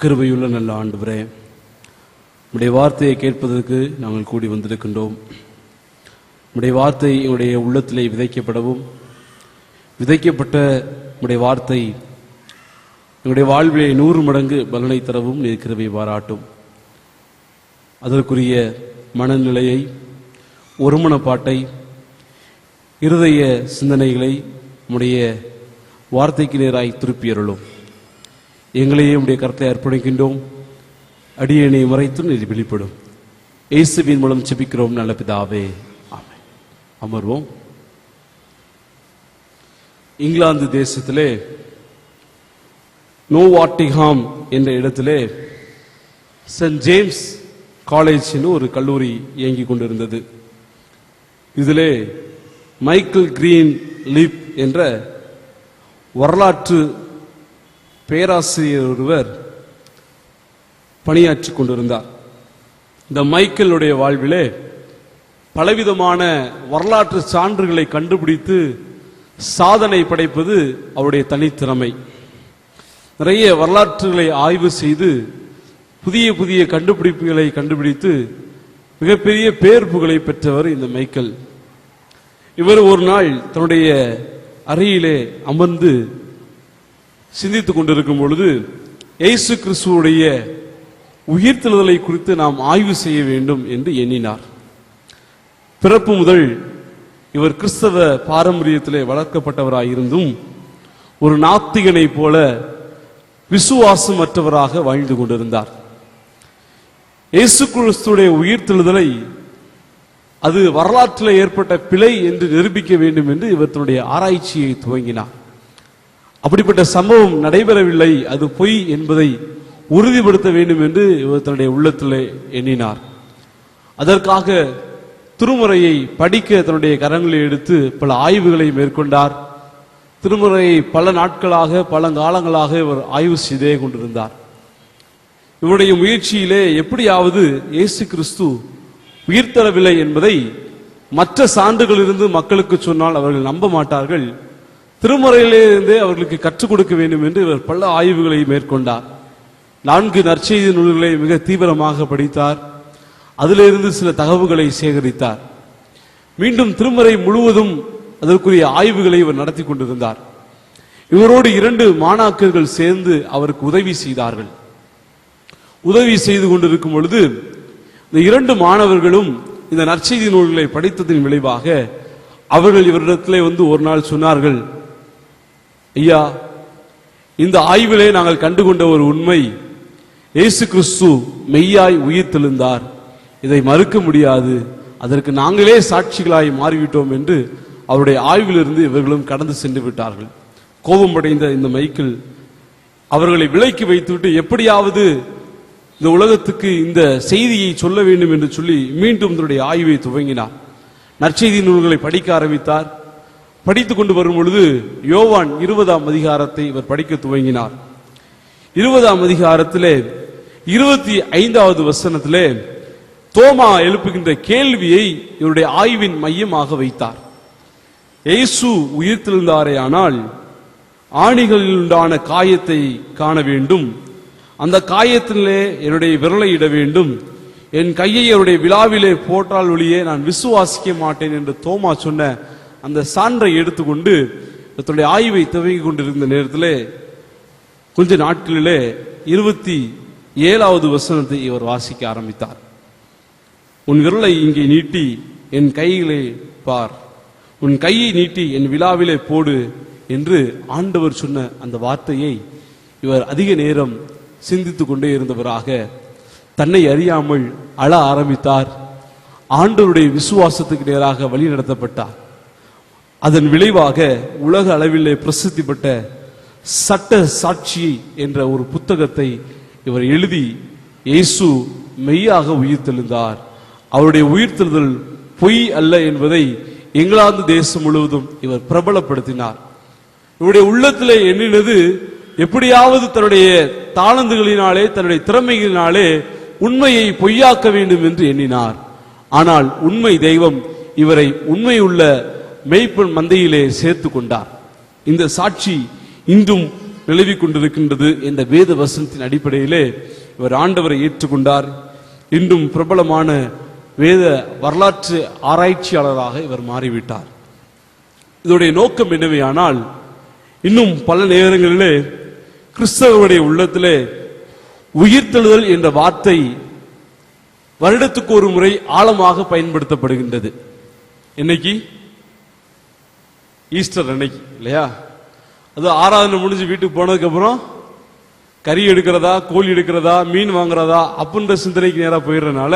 கிருபையுள்ள நல்ல ஆண்டவரே, உம்முடைய வார்த்தையை கேட்பதற்கு நாங்கள் கூடி வந்திருக்கின்றோம். உம்முடைய வார்த்தை எங்களுடைய உள்ளத்திலே விதைக்கப்படவும், விதைக்கப்பட்ட உம்முடைய வார்த்தை எங்களுடைய வாழ்விலே 100 மடங்கு பலனை தரவும் நீர் கிருபை பாராட்டும். அதற்குரிய மனநிலையை, ஒருமனப்பாட்டை, இருதய சிந்தனைகளை உம்முடைய வார்த்தைக்கு நேராய் திருப்பியருளும். எங்களையே உடைய கருத்தை அர்ப்பணிக்கின்றோம். அடியேனை மறைத்து நீர் வெளிப்படும். இயேசுவின் மூலம் ஜெபிக்கிறோம் நல்ல பிதாவே, ஆமென். அமர்வோம். இங்கிலாந்து தேசத்திலே நோவாட்டிங்ஹாம் என்ற இடத்திலே சென்ட் ஜேம்ஸ் காலேஜ் ஒரு கல்லூரி இயங்கிக் கொண்டிருந்தது. இதிலே மைக்கேல் கிரீன் லீப் என்ற வரலாற்று பேராசிரியர் ஒருவர் பணியாற்றிக் கொண்டிருந்தார். இந்த மைக்கேலுடைய வாழ்விலே பலவிதமான வரலாற்று சான்றுகளை கண்டுபிடித்து சாதனை படைப்பது அவருடைய தனித்திறமை. நிறைய வரலாற்றுகளை ஆய்வு செய்து புதிய புதிய கண்டுபிடிப்புகளை கண்டுபிடித்து மிகப்பெரிய பேர்ப்புகளை பெற்றவர் இந்த மைக்கேல். இவர் ஒரு நாள் தன்னுடைய அறையிலே அமர்ந்து சிந்தித்துக் கொண்டிருக்கும் பொழுது இயேசு கிறிஸ்துவுடைய உயிர்த்தெழுதலை குறித்து நாம் ஆய்வு செய்ய வேண்டும் என்று எண்ணினார். பிறப்பு முதல் இவர் கிறிஸ்தவ பாரம்பரியத்திலே வளர்க்கப்பட்டவராயிருந்தும் ஒரு நாத்திகனை போல விசுவாசமற்றவராக வாழ்ந்து கொண்டிருந்தார். இயேசு கிறிஸ்துவுடைய உயிர்த்தெழுதலை அது வரலாற்றில் ஏற்பட்ட பிழை என்று நிரூபிக்க வேண்டும் என்று இவர் தன்னுடைய ஆராய்ச்சியை துவங்கினார். அப்படிப்பட்ட சம்பவம் நடைபெறவில்லை, அது பொய் என்பதை உறுதிப்படுத்த வேண்டும் என்று இவர் தன்னுடைய உள்ளத்திலே எண்ணினார். அதற்காக திருமுறையை படிக்க தன்னுடைய கரங்களை எடுத்து பல ஆய்வுகளை மேற்கொண்டார். திருமுறையை பல நாட்களாக பல காலங்களாக இவர் ஆய்வு செய்தே கொண்டிருந்தார். இவருடைய முயற்சியிலே எப்படியாவது இயேசு கிறிஸ்து உயிர்த்தெழவில்லை என்பதை மற்ற சான்றுகளிலிருந்து மக்களுக்கு சொன்னால் அவர்கள் நம்ப மாட்டார்கள். திருமுறையிலிருந்தே அவர்களுக்கு கற்றுக் கொடுக்க வேண்டும் என்று இவர் பல ஆய்வுகளை மேற்கொண்டார். 4 நற்செய்தி நூல்களை மிக தீவிரமாக படித்தார். அதிலிருந்து சில தகவல்களை சேகரித்தார். மீண்டும் திருமுறை முழுவதும் அதற்குரிய ஆய்வுகளை இவர் நடத்தி கொண்டிருந்தார். இவரோடு 2 மாணாக்கர்கள் சேர்ந்து அவருக்கு உதவி செய்தார்கள். உதவி செய்து கொண்டிருக்கும் பொழுது இந்த 2 மாணவர்களும் இந்த நற்செய்தி நூல்களை படித்ததின் விளைவாக அவர்கள் இவரிடத்திலே வந்து ஒரு நாள் சொன்னார்கள், ஐயா, இந்த ஆய்விலே நாங்கள் கண்டுகொண்ட ஒரு உண்மை, இயேசு கிறிஸ்து மெய்யாய் உயிர்த்தெழுந்தார், இதை மறுக்க முடியாது, அதற்கு நாங்களே சாட்சிகளாய் மாறிவிட்டோம் என்று அவருடைய ஆய்விலிருந்து இவர்களும் கடந்து சென்று விட்டார்கள். கோபமடைந்த இந்த மைக்கேல் அவர்களை விலக்கி வைத்துவிட்டு எப்படியாவது இந்த உலகத்துக்கு இந்த செய்தியை சொல்ல வேண்டும் என்று சொல்லி மீண்டும் தன்னுடைய ஆய்வை துவங்கினார். நற்செய்தி நூல்களை படிக்க ஆரம்பித்தார். படித்துக் கொண்டு வரும் பொழுது யோவான் 20ஆம் அதிகாரத்தை இவர் படிக்க துவங்கினார். 20ஆம் அதிகாரத்திலே 25வது வசனத்திலே தோமா எழுப்புகின்ற கேள்வியை இவருடைய ஆய்வின் மையமாக வைத்தார். இயேசு உயிர்த்தெழுந்தாரே, ஆனால் ஆணிகளில் உண்டான காயத்தை காண வேண்டும், அந்த காயத்திலே என்னுடைய விரலை இட வேண்டும், என் கையை அவருடைய விழாவிலே போட்டால் ஒழியே நான் விசுவாசிக்க மாட்டேன் என்று தோமா சொன்ன அந்த சான்றை எடுத்துக்கொண்டு தன்னுடைய ஆய்வை துவங்கி கொண்டிருந்த நேரத்திலே கொஞ்ச நாட்களிலே 27வது வசனத்தை இவர் வாசிக்க ஆரம்பித்தார். உன் விரலை இங்கே நீட்டி என் கைகளை பார், உன் கையை நீட்டி என் விழாவிலே போடு என்று ஆண்டவர் சொன்ன அந்த வார்த்தையை இவர் அதிக நேரம் சிந்தித்துக் கொண்டே இருந்தவராக தன்னை அறியாமல் அழ ஆரம்பித்தார். ஆண்டவருடைய விசுவாசத்துக்கு நேராக வழி நடத்தப்பட்டார். அதன் விளைவாக உலக அளவிலே பிரசித்தி பெற்ற சட்ட சாட்சி என்ற ஒரு புத்தகத்தை இவர் எழுதி இயேசு மெய்யாக உயிர்த்தெழுந்தார், அவருடைய உயிர்த்தெழுதல் பொய் அல்ல என்பதை இங்கிலாந்து தேசம் முழுவதும் இவர் பிரபலப்படுத்தினார். இவருடைய உள்ளத்திலே எண்ணினது, எப்படியாவது தன்னுடைய தாளந்துகளினாலே தன்னுடைய திறமைகளினாலே உண்மையை பொய்யாக்க வேண்டும் என்று எண்ணினார். ஆனால் உண்மை தெய்வம் இவரை உண்மையுள்ள மெய்ப்பெண் மந்தையிலே சேர்த்து கொண்டார். இந்த சாட்சி இன்றும் நிலவி கொண்டிருக்கின்றது என்ற வேத வசனத்தின் அடிப்படையிலே இவர் ஆண்டவரை ஏற்றுக்கொண்டார். இன்றும் பிரபலமான வேத வரலாற்று ஆராய்ச்சியாளராக இவர் மாறிவிட்டார். இதோடைய நோக்கம் என்னவேயானால், இன்னும் பல நேரங்களிலே கிறிஸ்தவருடைய உள்ளத்திலே உயிர்த்தெழுதல் என்ற வார்த்தை வருடத்துக்கு ஒரு முறை ஆழமாக பயன்படுத்தப்படுகின்றது. இன்னைக்கு ஈஸ்டர் அன்னைக்கு இல்லையா, அது ஆராதனை முடிஞ்சு வீட்டுக்கு போனதுக்கு அப்புறம் கறி எடுக்கிறதா, கோழி எடுக்கிறதா, மீன் வாங்குறதா அப்படின்ற சிந்தனைக்கு நேராக போயிடுறதுனால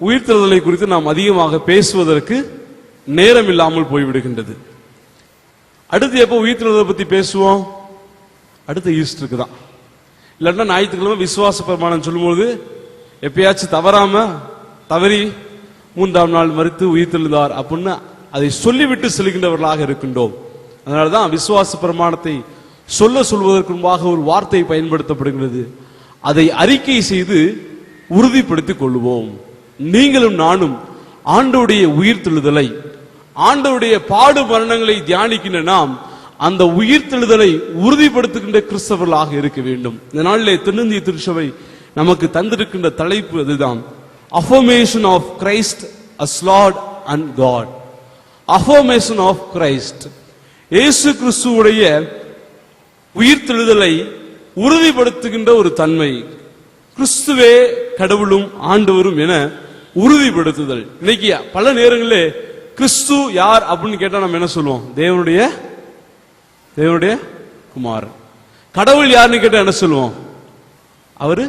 உயிர்த்தெழுதலை குறித்து நாம் அதிகமாக பேசுவதற்கு நேரம் இல்லாமல் போய்விடுகின்றது. அடுத்து எப்போ உயிர்த்தெழுதலை பத்தி பேசுவோம்? அடுத்த ஈஸ்டருக்கு தான். இல்லைன்னா ஞாயிற்றுக்கிழமை விசுவாச பிரமாணம் சொல்லும்போது எப்பயாச்சும் தவறி 3ஆம் நாள் மரித்து உயிர்த்தெழுந்தார் அப்படின்னு அதை சொல்லிவிட்டு செல்கின்றவர்களாக இருக்கின்றோம். அதனாலதான் விசுவாச பிரமாணத்தை சொல்வதற்கு முன்பாக ஒரு வார்த்தை பயன்படுத்தப்படுகிறது. அதை அறிக்கை செய்து உறுதிப்படுத்திக் கொள்வோம். நீங்களும் நானும் ஆண்டவருடைய உயிர்த்தெழுதலை, ஆண்டவருடைய பாடு மரணங்களை தியானிக்கின்ற நாம் அந்த உயிர்த்தெழுதலை உறுதிப்படுத்துகின்ற கிறிஸ்தவர்களாக இருக்க வேண்டும். இந்த நாளிலே தென்னிந்திய திருச்சபை நமக்கு தந்திருக்கின்ற தலைப்பு அதுதான், affirmation of Christ as Lord and God. affirmation of Christ, இயேசு கிறிஸ்துவுடைய உயிர்த்தெழுதலை உறுதிப்படுத்துகின்ற ஒரு தன்மை, கிறிஸ்துவே கடவுளும் ஆண்டவரும் என உறுதிப்படுத்துதல். இன்னைக்கு பல நேரங்களிலே கிறிஸ்து யார் அப்படின்னு கேட்டா நம்ம என்ன சொல்லுவோம்? தேவனுடைய குமாரன். கடவுள் யாருன்னு கேட்டா என்ன சொல்லுவோம்? அவரு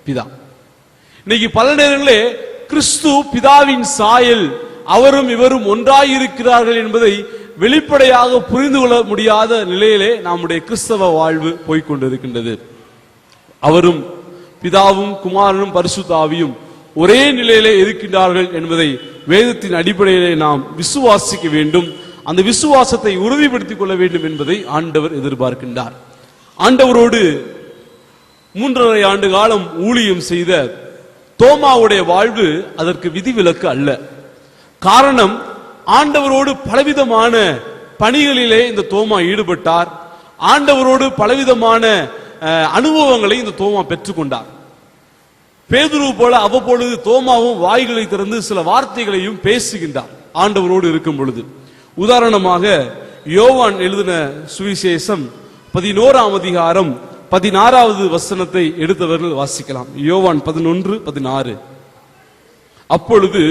பிதா. இன்னைக்கு பல நேரங்களே கிறிஸ்து பிதாவின் சாயல், அவரும் இவரும் ஒன்றாயிருக்கிறார்கள் என்பதை வெளிப்படையாக புரிந்து கொள்ள முடியாத நிலையிலே நம்முடைய கிறிஸ்தவ வாழ்வு போய்கொண்டிருக்கின்றது. அவரும் பிதாவும் குமாரனும் பரிசுத்த ஆவியும் ஒரே நிலையிலே இருக்கின்றார்கள் என்பதை வேதத்தின் அடிப்படையிலே நாம் விசுவாசிக்க வேண்டும். அந்த விசுவாசத்தை உறுதிப்படுத்திக் கொள்ள வேண்டும் என்பதை ஆண்டவர் எதிர்பார்க்கின்றார். ஆண்டவரோடு 3½ ஆண்டு காலம் ஊழியம் செய்த தோமாவுடைய வாழ்வு அதற்கு விதிவிலக்கு அல்ல. காரணம், ஆண்டவரோடு பலவிதமான பணிகளிலே இந்த தோமா ஈடுபட்டார். ஆண்டவரோடு பலவிதமான அனுபவங்களை இந்த தோமா பெற்றுக்கொண்டார். பேதுரு போல அவ்வப்பொழுது தோமாவும் வாய்களை திறந்து சில வார்த்தைகளையும் பேசுகின்றார் ஆண்டவரோடு இருக்கும் பொழுது. உதாரணமாக யோவான் எழுதின சுவிசேஷம் 11ஆம் அதிகாரம் 16வது வசனத்தை எடுத்தவர்கள் வாசிக்கலாம். யோவான் 11:16. அப்பொழுது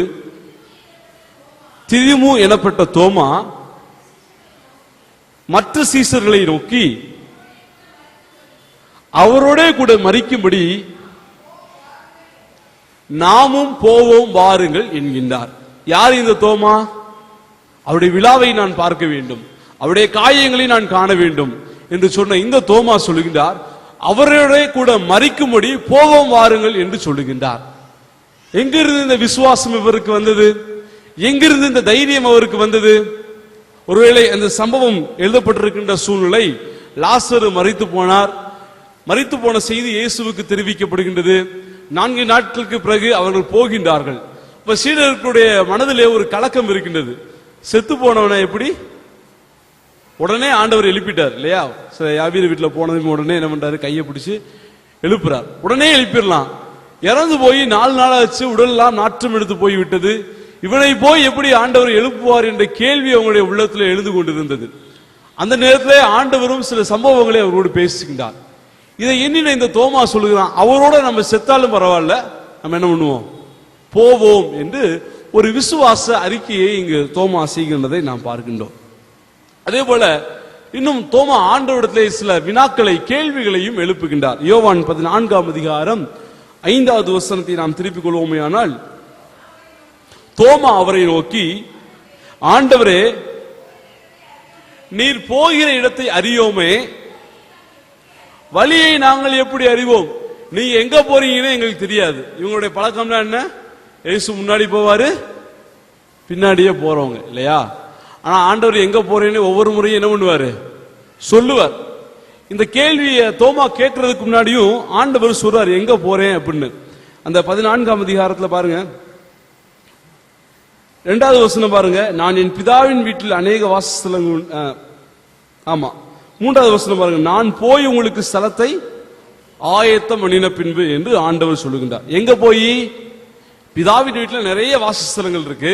திதிமு எனப்பட்ட தோமா மற்ற சீசர்களை நோக்கி அவரோட கூட மரிக்கும்படி நாமும் போவோம் வாருங்கள் என்கின்றார். யார் இந்த தோமா? அவருடைய விழாவை நான் பார்க்க வேண்டும், அவருடைய காயங்களை நான் காண வேண்டும் என்று சொன்ன இந்த தோமா சொல்லுகின்றார், அவரோட கூட மரிக்கும்படி போவோம் வாருங்கள் என்று சொல்லுகின்றார். எங்கிருந்து இந்த விசுவாசம் இவருக்கு வந்தது? எங்கிருந்து இந்த தைரியம் அவருக்கு வந்தது? ஒருவேளை அந்த சம்பவம் எழுதப்பட்டிருக்கின்ற சூழ்நிலை, லாசரு மரித்து போனார். மரித்து போன செய்தி இயேசுவுக்கு தெரிவிக்கப்படுகின்றது. 4 நாட்களுக்கு பிறகு அவர்கள் போகின்றார்கள். இப்ப சீடர்களுடைய மனதிலே ஒரு கலக்கம் இருக்கின்றது. செத்து போனவனை எப்படி உடனே ஆண்டவர் எழுப்பிட்டார் இல்லையா? யாவீர் வீட்டுல போனதுக்கு உடனே என்ன பண்றாரு? கையை பிடிச்சு எழுப்புறார். உடனே எழுப்பிடலாம். இறந்து போய் 4 நாள் ஆச்சு, உடல் எல்லாம் நாற்றம் எடுத்து போய் விட்டது. இவனை போய் எப்படி ஆண்டவர் எழுப்புவார் என்ற கேள்வி அவங்களுடைய உள்ளத்தில் எழுந்து கொண்டிருந்தது. அந்த நேரத்தில் ஆண்டவரும் சில சம்பவங்களை அவரோடு பேசுகின்றார். இதை எண்ணின இந்த தோமா சொல்லுகிறான், அவரோட நம்ம செத்தாலும் பரவாயில்ல, நம்ம என்ன பண்ணுவோம்? போவோம் என்று ஒரு விசுவாச அறிக்கையை இங்கு தோமா செய்கின்றதை நாம் பார்க்கின்றோம். அதே போல இன்னும் தோமா ஆண்டவரிடத்திலே சில வினாக்களை, கேள்விகளையும் எழுப்புகின்றார். யோவான் 14ஆம் அதிகாரம் 5வது வசனத்தை நாம் திருப்பிக் கொள்வோமேயானால், தோமா அவரை நோக்கி, ஆண்டவரே, நீர் போகிற இடத்தை அறியோமே, வழியை நாங்கள் எப்படி அறிவோம்? நீங்க எங்க போறீங்கன்னு எங்களுக்கு தெரியாது. இவங்களுடைய பழக்கம்னா என்ன? இயேசு முன்னாடி போவாரு, பின்னாடியே போறவங்க இல்லையா? ஆனா ஆண்டவர் எங்க போறேன்னு ஒவ்வொரு முறையும் என்ன பண்ணுவாரு? சொல்லுவார். இந்த கேள்வியை தோமா கேட்கறதுக்கு முன்னாடியும் ஆண்டவர் சொல்றாரு எங்க போறேன் அப்படின்னு. அந்த 14ஆம் அதிகாரத்துல பாருங்க, 2வது வசனம் பாருங்க, நான் என் பிதாவின் வீட்டில் அநேக வாசஸ்தலங்கள், ஆமா 3வது வசனம் பாருங்க, நான் போய் உங்களுக்கு ஸ்தலத்தை ஆயத்தம் பண்ணின பின்பு என்று ஆண்டவர் சொல்லுகின்றார். எங்க போய்? பிதாவின் வீட்டில் நிறைய வாசஸ்தலங்கள் இருக்கு.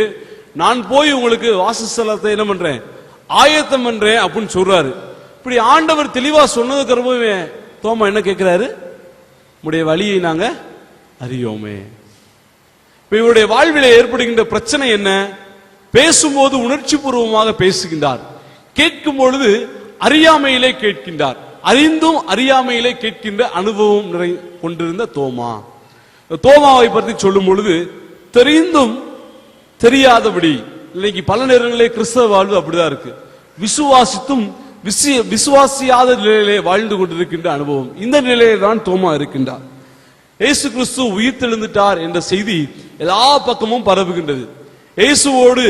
நான் போய் உங்களுக்கு வாசஸ்தலத்தை என்ன பண்றேன்? ஆயத்தம் பண்றேன் அப்படின்னு சொல்றாரு. இப்படி ஆண்டவர் தெளிவா சொன்னதுக்கு அப்புறமே தோமா என்ன கேட்கிறாரு? உடைய வழியை நாங்க அறியோமே. இப்ப இவருடைய வாழ்விலே ஏற்படுகின்ற பிரச்சனை என்ன? பேசும்போது உணர்ச்சி பூர்வமாக பேசுகின்றார், கேட்கும் பொழுது அறியாமையிலே கேட்கின்றார். அறிந்தும் அறியாமையிலே கேட்கின்ற அனுபவம் கொண்டிருந்த தோமா. தோமாவை பற்றி சொல்லும் பொழுது தெரிந்தும் தெரியாதபடி, இன்னைக்கு பல நேரங்களிலே கிறிஸ்தவ வாழ்வு அப்படிதான் இருக்கு. விசுவாசித்தும் விசுவாசியாத நிலையிலே வாழ்ந்து கொண்டிருக்கின்ற அனுபவம். இந்த நிலையிலே தான் தோமா இருக்கின்றார். இயேசு கிறிஸ்து உயிர்த்தெழுந்துட்டார் என்ற செய்தி எல்லா பக்கமும் பரவுகின்றது. இயேசுவோடு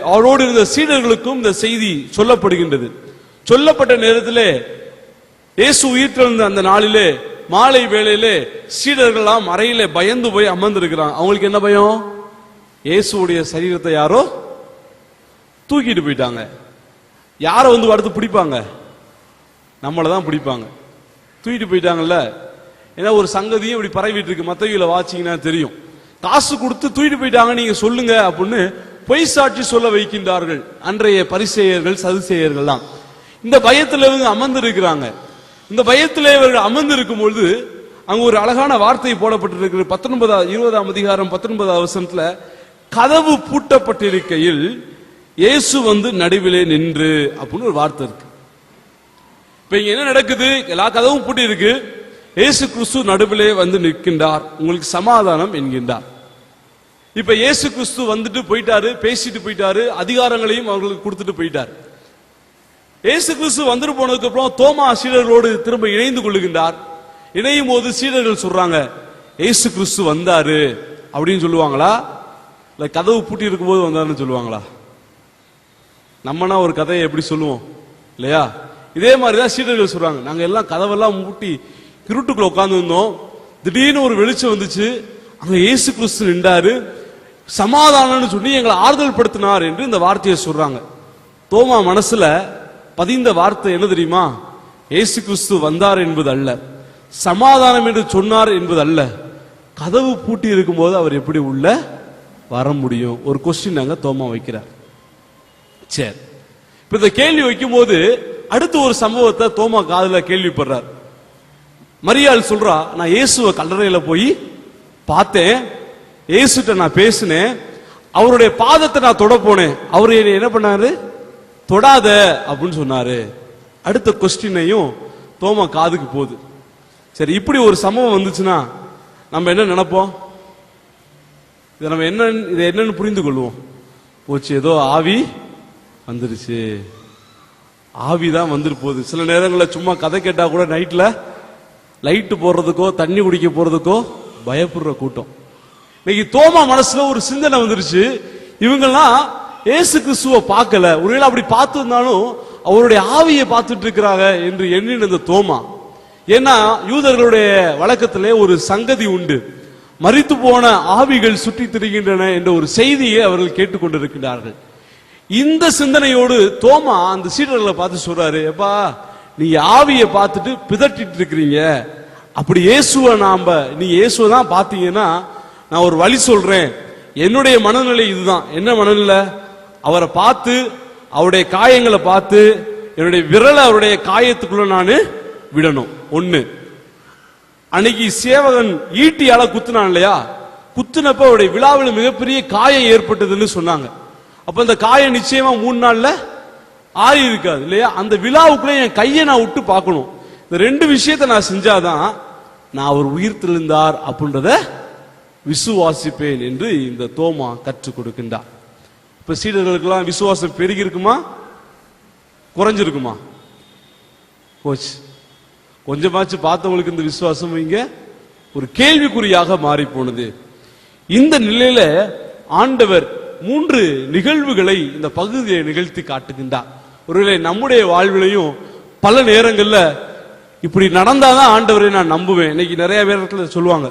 அவரோடு இருந்த சீடர்களுக்கும் இந்த செய்தி சொல்லப்படுகின்றது. சொல்லப்பட்ட நேரத்திலே இயேசு உயிர்த்தெழுந்த அந்த நாளிலே மாலை வேளையிலே சீடர்கள்லாம் அறையிலே பயந்து போய் அமர்ந்திருக்கிறாங்க. அவங்களுக்கு என்ன பயம்? இயேசுடைய சரீரத்தை யாரோ தூக்கிட்டு போயிட்டாங்க. யாரை வந்து அடுத்து பிடிப்பாங்க? நம்மளை தான் பிடிப்பாங்க. தூக்கிட்டு போயிட்டாங்கல்ல. ஏன்னா ஒரு சங்கதியும் இப்படி பரவிட்டு இருக்கு, மத்தவங்கள வாட்சிங்கன்னா தெரியும். காசு கொடுத்து தூக்கிட்டு போயிட்டாங்க நீங்க சொல்லுங்க அப்படின்னு பொய் சாட்சி சொல்ல வைக்கின்றார்கள் அன்றைய பரிசேயர்கள் சதுசேயர்கள் தான். இந்த பயத்தில் இவங்க அமர்ந்து இருக்கிறாங்க. இந்த பயத்திலே இவர்கள் அமர்ந்து இருக்கும் பொழுது அங்க ஒரு அழகான வார்த்தை போடப்பட்டிருக்கிறது. 20ஆம் அதிகாரம் 19வது வசனத்துல, கதவு பூட்டப்பட்டிருக்கையில் இயேசு வந்து நடுவிலே நின்று அப்படின்னு ஒரு வார்த்தை இருக்கு. இப்ப இங்க என்ன நடக்குது? எல்லா கதவும் பூட்டி இருக்கு. இயேசு கிறிஸ்து நடுவிலே வந்து நிற்கின்றார். உங்களுக்கு சமாதானம் என்கின்றார். இப்ப இயேசு கிறிஸ்து வந்துட்டு போயிட்டாரு, பேசிட்டு போயிட்டாரு, அதிகாரங்களையும் அவர்களுக்கு கொடுத்துட்டு போயிட்டாரு. இயேசு கிறிஸ்து வந்துட்டு போனதுக்கு அப்புறம் தோமா சீடர்களோடு திரும்ப இணைந்து கொள்ளுகின்றார். இணையும் போது சீடர்கள் சொல்றாங்க, இயேசு கிறிஸ்து வந்தாரு அப்படின்னு சொல்லுவாங்களா? இல்ல கதவு பூட்டி இருக்கும் போது வந்தாருன்னு சொல்லுவாங்களா? நம்மனா ஒரு கதையை எப்படி சொல்லுவோம் இல்லையா? இதே மாதிரிதான் சீடர்கள் சொல்றாங்க, நாங்க எல்லாம் கதவெல்லாம் மூட்டி இருட்டுக்குள்ள உட்கார்ந்து இருந்தோம், திடீர்னு ஒரு வெளிச்சம் வந்துச்சு, அங்க இயேசு கிறிஸ்து நின்றாரு, சமாதானம்னு சொல்லி எங்களை ஆறுதல் படுத்தினார் என்று இந்த வார்த்தையை சொல்றாங்க. தோமா மனசுல பதிந்த வார்த்தை என்ன தெரியுமா? இயேசு கிறிஸ்து வந்தார் என்பது அல்ல, சமாதானம் என்று சொன்னார் என்பது அல்ல, கதவு பூட்டி இருக்கும் போது அவர் எப்படி உள்ள வர முடியும்? ஒரு கொஸ்டின் அங்க தோமா வைக்கிறார். சரி, இப்ப இந்த கேள்வி வைக்கும் போது அடுத்து ஒரு சம்பவத்தை தோமா காதுல கேள்விப்படுறார். மரியாள் சொல்றா, நான் இயேசுவை கல்லறையில போய் பார்த்தேன், இயேசுட்ட நான் பேசினேன், அவருடைய பாதத்தை நான் தொட போனேன், அவரு என்ன பண்ணாரு? தொடாத அப்படின்னு சொன்னாரு. அடுத்த கொஸ்டினையும் தோமா காதுக்கு போகுது. சரி, இப்படி ஒரு சம்பவம் வந்துச்சுன்னா நம்ம என்ன நினைப்போம்? இதை நம்ம என்னன்னு புரிந்து கொள்வோம். போச்சு, ஏதோ ஆவி வந்துருச்சு, ஆவிதான் வந்துட்டு போகுது. சில நேரங்களில் சும்மா கதை கேட்டா கூட நைட்ல லைட்டு போடுறதுக்கோ தண்ணி குடிக்க போறதுக்கோ பயப்படுற கூட்டம். இன்னைக்கு தோமா மனசுல ஒரு சிந்தனை வந்துருச்சு, இவங்கெல்லாம் இயேசு கிறிஸ்துவை பார்க்கல, ஒருவேளை அப்படி பார்த்து இருந்தாலும் அவருடைய ஆவியை பார்த்துட்டு இருக்கிறாங்க என்று எண்ணின தோமா. ஏன்னா யூதர்களுடைய வழக்கத்திலே ஒரு சங்கதி உண்டு, மரித்து போன ஆவிகள் சுற்றி திரிகின்றன என்ற ஒரு செய்தியை அவர்கள் கேட்டுக்கொண்டிருக்கிறார்கள். இந்த சிந்தனையோடு தோமா அந்த சீடர்களை பார்த்து சொல்றாரு, எப்பா நீங்க ஆவியை பார்த்துட்டு பிதட்டிட்டு இருக்கிறீங்க, அப்படி நீங்க இயேசுவை தான் பார்த்தீங்கன்னா நான் ஒரு வழி சொல்றேன். என்னுடைய மனநிலை இதுதான். என்ன மனநிலை? அவரை பார்த்து அவருடைய காயங்களை பார்த்து என்னுடைய விரலை அவருடைய காயத்துக்குள்ள நான் விடணும். ஒண்ணு, அன்னைக்கு சேவகன் ஈட்டியால குத்துனான் இல்லையா, குத்துனப்ப அவருடைய விழாவில் மிகப்பெரிய காயம் ஏற்பட்டதுன்னு சொன்னாங்க. அப்ப அந்த காயம் நிச்சயமா 3 நாள்ல ஆறி இருக்காது இல்லையா? அந்த விழாவுக்குள்ள என் கையை நான் விட்டு பார்க்கணும். இந்த 2 விஷயத்தை நான் செஞ்சாதான் நான் அவர் உயிர்த்தெழுந்தார் அப்படின்றத விசுவாசிப்பேன் என்று இந்த தோமா கற்றுக் கொடுக்கின்றார். இப்ப சீடர்களுக்கெல்லாம் விசுவாசம் பெருகி இருக்குமா குறைஞ்சிருக்குமா? போச்சு. கொஞ்சமாச்சு பார்த்தவங்களுக்கு இந்த விசுவாசம் இங்க ஒரு கேள்விக்குறியாக மாறி போனது. இந்த நிலையில ஆண்டவர் 3 நிகழ்வுகளை இந்த பகுதியை நிகழ்த்தி காட்டுகின்றார். ஒருவேளை நம்முடைய வாழ்விலையும் பல நேரங்கள்ல இப்படி நடந்தாதான் ஆண்டவரை நான் நம்புவேன். இன்னைக்கு நிறைய பேர் சொல்லுவாங்க,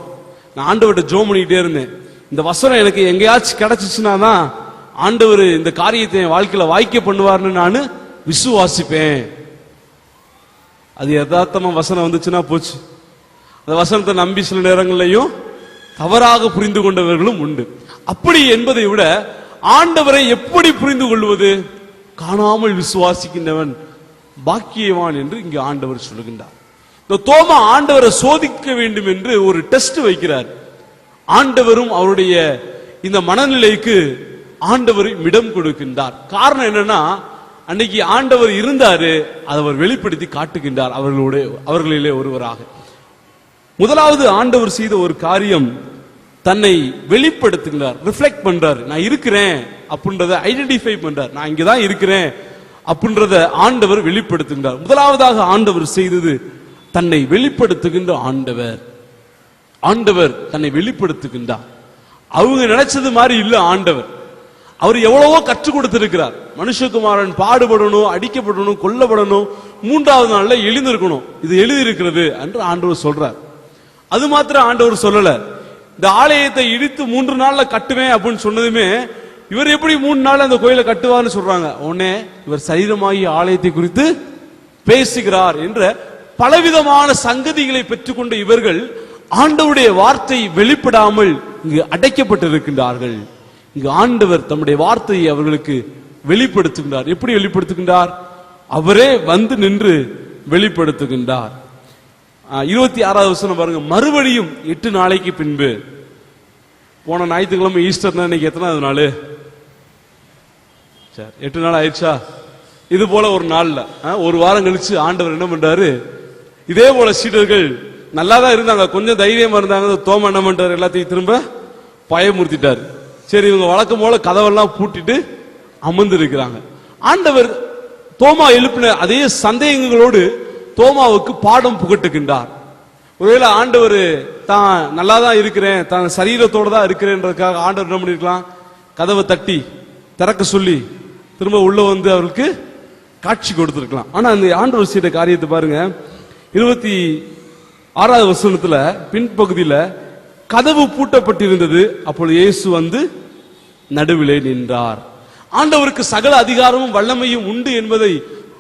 நான் ஆண்டவர்கிட்ட ஜெபம் பண்ணிக்கிட்டே இருந்தேன், இந்த வசனம் எனக்கு எங்கேயாச்சும் கிடைச்சிச்சுன்னா தான் ஆண்டவர் இந்த காரியத்தை என் வாழ்க்கையில வாய்க்க பண்ணுவார்னு நான் விசுவாசிப்பேன் அது யதார்த்தமா வசனம் வந்துச்சுன்னா போச்சு. அந்த வசனத்தை நம்பி சில நேரங்கள்லையும் தவறாக புரிந்து கொண்டவர்களும் உண்டு. அப்படி என்பதை விட ஆண்டவரை எப்படி புரிந்து கொள்வது? காணாமல் விசுவாசிக்கின்றவன் பாக்கியவான் என்று இங்கு ஆண்டவர் சொல்லுகின்றார். இந்த தோமா ஆண்டவரை சோதிக்க வேண்டும் என்று ஒரு டெஸ்ட் வைக்கிறார். ஆண்டவரும் அவருடைய இந்த மனநிலைக்கு ஆண்டவர் இடம் கொடுக்கின்றார். காரணம் என்னன்னா, அன்னைக்கு ஆண்டவர் இருந்தாரு, அதை அவர் வெளிப்படுத்தி காட்டுகின்றார் அவர்களிலே ஒருவராக. முதலாவது ஆண்டவர் செய்த ஒரு காரியம், தன்னை வெளிப்படுத்துகிறார், ரிஃப்ளெக்ட் பண்றார். நான் இருக்கிறேன் அப்படின்றத ஐடென்டிஃபை பண்றார். நான் இங்கதான் இருக்கிறேன் அப்படின்றத ஆண்டவர் வெளிப்படுத்துகின்றார். முதலாவதாக ஆண்டவர் செய்தது தன்னை வெளிப்படுத்துகின்ற ஆண்டவர் தன்னை வெளிப்படுத்துகின்றார். அவங்க நினைச்சது மாதிரி இல்ல ஆண்டவர். அவர் எவ்வளவோ கற்றுக் கொடுத்திருக்கிறார். மனுஷகுமாரன் பாடுபடணும், அடிக்கப்படணும், கொல்லப்படணும், 3வது நாள்ல எழுந்திருக்கணும், இது எழுதியிருக்கிறது என்று ஆண்டவர் சொல்றார். அது மாத்திரம் ஆண்டவர் சொல்லல, இந்த ஆலயத்தை இடித்து 3 நாள்ல கட்டுவேன் அப்படின்னு சொன்னதுமே, இவர் எப்படி 3 நாள் அந்த கோயிலை கட்டுவார்னு சொல்றாங்க. உடனே இவர் சரீரமாகி ஆலயத்தை குறித்து பேசுகிறார் என்ற பலவிதமான சங்கதிகளை பெற்றுக்கொண்ட இவர்கள் ஆண்டவருடைய வார்த்தை வெளிப்படாமல் இங்கு அடைக்கப்பட்டிருக்கின்றார்கள். இங்கு ஆண்டவர் தம்முடைய வார்த்தையை அவர்களுக்கு வெளிப்படுத்துகின்றார். எப்படி வெளிப்படுத்துகின்றார்? அவரே வந்து நின்று வெளிப்படுத்துகின்றார். 26வது வசனம் பாருங்க. மறுபடியும் 8 நாளைக்கு பின்பு, போன ஞாயிற்றுக்கிழமை ஈஸ்டர், இன்னைக்கு எத்தனாவது நாள்? 8 நாள் ஆயிடுச்சா? இது போல ஒரு நாள்ல ஒரு வாரம் கழிச்சு ஆண்டவர் என்ன பண்றாரு? இதே போல சீடர்கள் நல்லாதான் இருந்தாங்க, கொஞ்சம் தைரியமா இருந்தாங்க. தோமா என்ன பண்றாரு? எல்லாத்தையும் திரும்ப பயமுறுத்திட்டாரு. சரி, இவங்க வழக்கம் போல கதவெல்லாம் பூட்டிட்டு அமர்ந்து இருக்கிறாங்க. ஆண்டவர் தோமா எழுப்பின அதே சந்தேகங்களோடு தோமாவுக்கு பாடம் புகட்டுகின்றார். ஒருவேளை ஆண்டவர் தான் நல்லாதான் இருக்கிறேன், தான் சரீரத்தோட தான் இருக்கிறேன்றதுக்காக ஆண்டவர் என்ன பண்ணிருக்கலாம்? கதவை தட்டி திறக்க சொல்லி திரும்ப உள்ள வந்து அவருக்கு காட்சி கொடுத்திருக்கலாம். ஆனா அந்த ஆண்டவர் செய்த காரியத்தை பாருங்க. 26வது வசனத்துல பின்பகுதியில, கதவு பூட்டப்பட்டிருந்தது, அப்பொழுது இயேசு வந்து நடுவிலே நின்றார். ஆண்டவருக்கு சகல அதிகாரமும் வல்லமையும் உண்டு என்பதை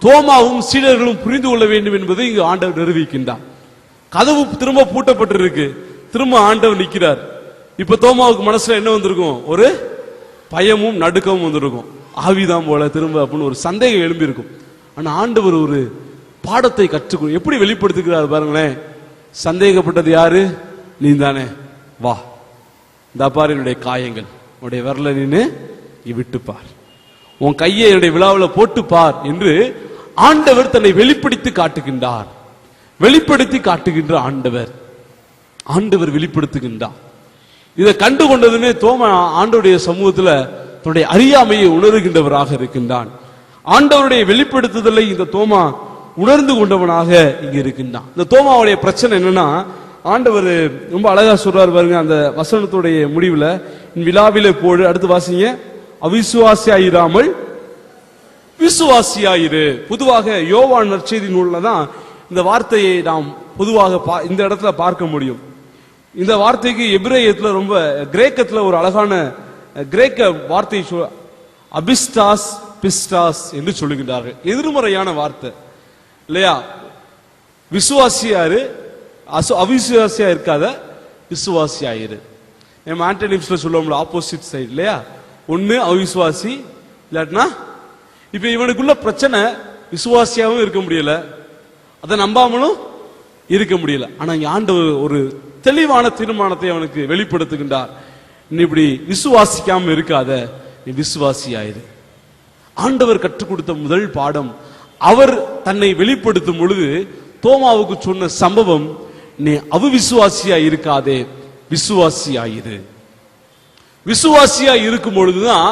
தோமாவும் சீடர்களும் புரிந்து கொள்ள வேண்டும் என்பதை இங்கு ஆண்டவர் நிரூபிக்கின்றார். கதவு திரும்ப பூட்டப்பட்டிருக்கு, திரும்ப ஆண்டவர் நிற்கிறார். இப்ப தோமாவுக்கு மனசுல என்ன வந்திருக்கும்? ஒரு பயமும் நடுக்கமும் வந்திருக்கும். ஆவிதான் போல திரும்ப அப்படின்னு ஒரு சந்தேகம் எழும்பி இருக்கும். ஆனா ஆண்டவர் ஒரு பாடத்தை கற்றுக்கொள் எப்படி வெளிப்படுத்துகிறார் பாருங்களேன். சந்தேகப்பட்டது யாரு? நீ தானே, வா, இந்த பாரு என்னுடைய காயங்கள், உன்னுடைய விரல நின்னு விட்டுப்பார், உன் கையை என்னுடைய விழாவில் போட்டுப்பார் என்று ஆண்டவர் தன்னை வெளிப்படுத்தி காட்டுகின்றார். வெளிப்படுத்தி காட்டுகின்ற ஆண்டவர் வெளிப்படுத்துகின்றார். இதை கண்டு கொண்டதுமே தோமா ஆண்டவருடைய சமூகத்துல தன்னுடைய அறியாமையை உணர்கின்றவராக இருக்கின்றான். ஆண்டவருடைய வெளிப்படுத்துதலை இந்த தோமா உணர்ந்து கொண்டவனாக இங்க இருக்கின்றான். இந்த தோமாவுடைய பிரச்சனை என்னன்னா, ஆண்டவர் ரொம்ப அழகா சொல்றாரு பாருங்க. அந்த வசனத்துடைய முடிவுல, விழாவிலே போடு, அடுத்து வாசிங்க, அவிசுவாசியாயிராமல் விசுவாசியாயிரு. பொதுவாக யோவான் நற்செய்தி நூல்ல தான் இந்த வார்த்தையை நாம் பொதுவாக இந்த இடத்துல பார்க்க முடியும். இந்த வார்த்தைக்கு எபிரேயத்துல, ரொம்ப கிரேக்கத்துல ஒரு அழகான கிரேக்க வார்த்தை அபிஸ்டாஸ் பிஸ்டாஸ் என்று சொல்லுகின்றார்கள். எதிர்மறையான வார்த்தை இல்லையா? விசுவாசியாரு, அவிசுவாசியா இருக்காத விசுவாசியாயிரு. நம்ம ஆன்டனிம்ஸ்ல சொல்லுவோம்ல, ஆப்போசிட் சைடு இல்லையா? ஒன்னு அவிசுவாசி, இல்லாட்டினா இப்ப இவனுக்குள்ள பிரச்சனை, விசுவாசியாவும் இருக்க முடியல, அதை நம்பாமலும் இருக்க முடியல. ஆனா இங்க ஆண்டவர் ஒரு தெளிவான தீர்மானத்தை அவனுக்கு வெளிப்படுத்துகின்றார். நீ இப்படி விசுவாசிக்காம இருக்காத, நீ விசுவாசியாயிரு. ஆண்டவர் கற்றுக் கொடுத்த முதல் பாடம், அவர் தன்னை வெளிப்படுத்தும் பொழுது தோமாவுக்கு சொன்ன சம்பவம், நீ அவிசுவாசியா இருக்காதே, விசுவாசியாயிரு. விசுவாசியா இருக்கும் பொழுதுதான்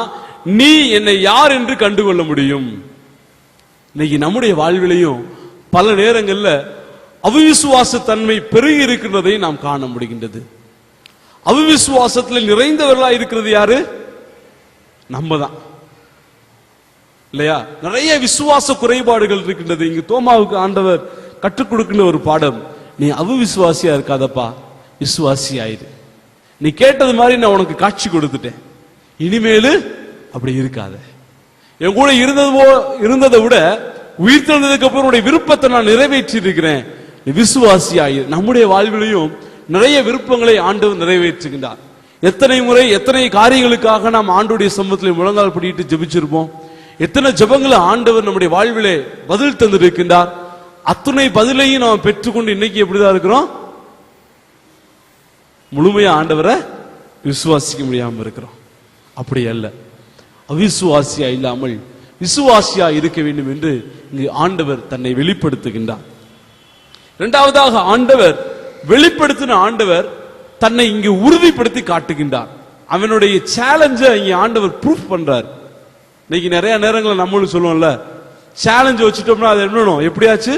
நீ என்னை யார் என்று கண்டுகொள்ள முடியும். இன்னைக்கு நம்முடைய வாழ்விலையும் பல நேரங்கள்ல அவிசுவாச தன்மை பெருகி இருக்கின்றதை நாம் காண முடிகின்றது. அவிசுவாசத்தில் நிறைந்தவர்களா இருக்கிறது யாரு? நம்ம தான் இல்லையா? நிறைய விசுவாச குறைபாடுகள் இருக்கின்றது. இங்கு தோமாவுக்கு ஆண்டவர் கற்றுக் கொடுக்கின்ற ஒரு பாடம், நீ அவிசுவாசியா இருக்காதப்பா, விசுவாசியாயிரு. நீ கேட்டது மாதிரி நான் உனக்கு காட்சி கொடுத்துட்டேன், இனிமேலு அப்படி இருக்காத. என் கூட இருந்ததை விட உயிர்த்தெழுந்ததுக்கு அப்புறம் உன்னுடைய விருப்பத்தை நான் நிறைவேற்றி இருக்கிறேன், விசுவாசியாய். நம்முடைய வாழ்விலையும் நிறைய விருப்பங்களை ஆண்டவர் நிறைவேற்றுகின்றார். எத்தனை முறை எத்தனை காரியங்களுக்காக நாம் ஆண்டவருடைய சமூகத்தில் முழங்கால் படிட்டு ஜெபிச்சிருப்போம். எத்தனை ஜெபங்களை ஆண்டவர் நம்முடைய வாழ்விலே பதில் தந்திருக்கின்றார். அத்தனை பதிலையும் நாம் பெற்றுக்கொண்டு இன்னைக்கு எப்படிதான் இருக்கிறோம்? முழுமையா ஆண்டவரை விசுவாசிக்க முடியாம இருக்கிறோம். அப்படி அல்ல, அவிசுவாசியா இல்லாமல் விசுவாசியா இருக்க வேண்டும் என்று இங்கு ஆண்டவர் தன்னை வெளிப்படுத்துகின்றார். இரண்டாவதாக ஆண்டவர் வெளிப்படுத்தின ஆண்டவர் தன்னை இங்கு உறுதிப்படுத்தி காட்டுகின்றார். அவனுடைய சேலஞ்சை இங்க ஆண்டவர் ப்ரூஃப் பண்றார். இன்னைக்கு நிறைய நேரங்களில் நம்மளும் சொல்லுவோம்ல, சேலஞ்ச் வச்சுட்டோம்னா அது என்னணும் எப்படியாச்சு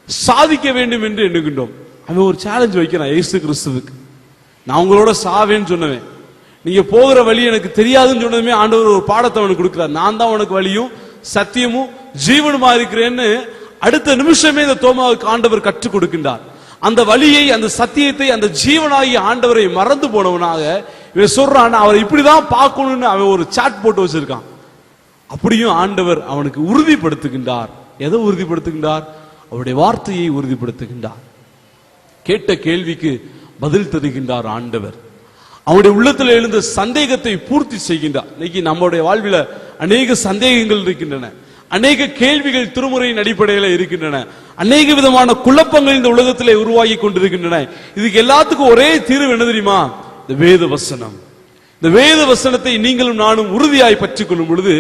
சாதிக்க வேண்டும் என்று எண்ணுகின்றோம். அவன் ஒரு சேலஞ்ச் வைக்கிறான் இயேசு கிறிஸ்துவுக்கு. நான் உங்களோட சாவேன்னு சொன்னவன், நீங்க போகிற வழி எனக்கு தெரியாதுன்னு சொன்னதுமே ஆண்டவர் ஒரு பாடத்தை அவனுக்கு கொடுக்கிறார். நான் தான் உனக்கு வழியும் சத்தியமும் ஜீவனுமா இருக்கிறேன்னு அடுத்த நிமிஷமே இந்த தோமாவுக்கு ஆண்டவர் கற்றுக் கொடுக்கின்றார். அந்த வழியை, அந்த சத்தியத்தை, அந்த ஜீவனாகி ஆண்டவரை மறந்து போனவனாக இவன் சொல்றான், அவரை இப்படிதான் பார்க்கணும்னு அவன் ஒரு சாட் போட்டு வச்சிருக்கான். அப்படியும் ஆண்டவர் அவனுக்கு உறுதிப்படுத்துகின்றார். எதை உறுதிப்படுத்துகின்றார்? அவருடைய வார்த்தையை உறுதிப்படுத்துகின்றார். கேட்ட கேள்விக்கு பதில் தருகின்றார் ஆண்டவர். அவருடைய உள்ளத்தில் எழுந்த சந்தேகத்தை பூர்த்தி செய்கின்றார். இன்னைக்கு நம்முடைய வாழ்வில் அநேக சந்தேகங்கள் இருக்கின்றன, அநேக கேள்விகள் திருமுறையின் அடிப்படையில் இருக்கின்றன, அநேக விதமான குழப்பங்கள் இந்த உலகத்திலே உருவாகி கொண்டிருக்கின்றன. இதுக்கு எல்லாத்துக்கும் ஒரே தீர்வு என்ன தெரியுமா? இந்த வேத வசனம். இந்த வேத வசனத்தை நீங்களும் நானும் உறுதியாய் பற்றிக் கொள்ளும் பொழுது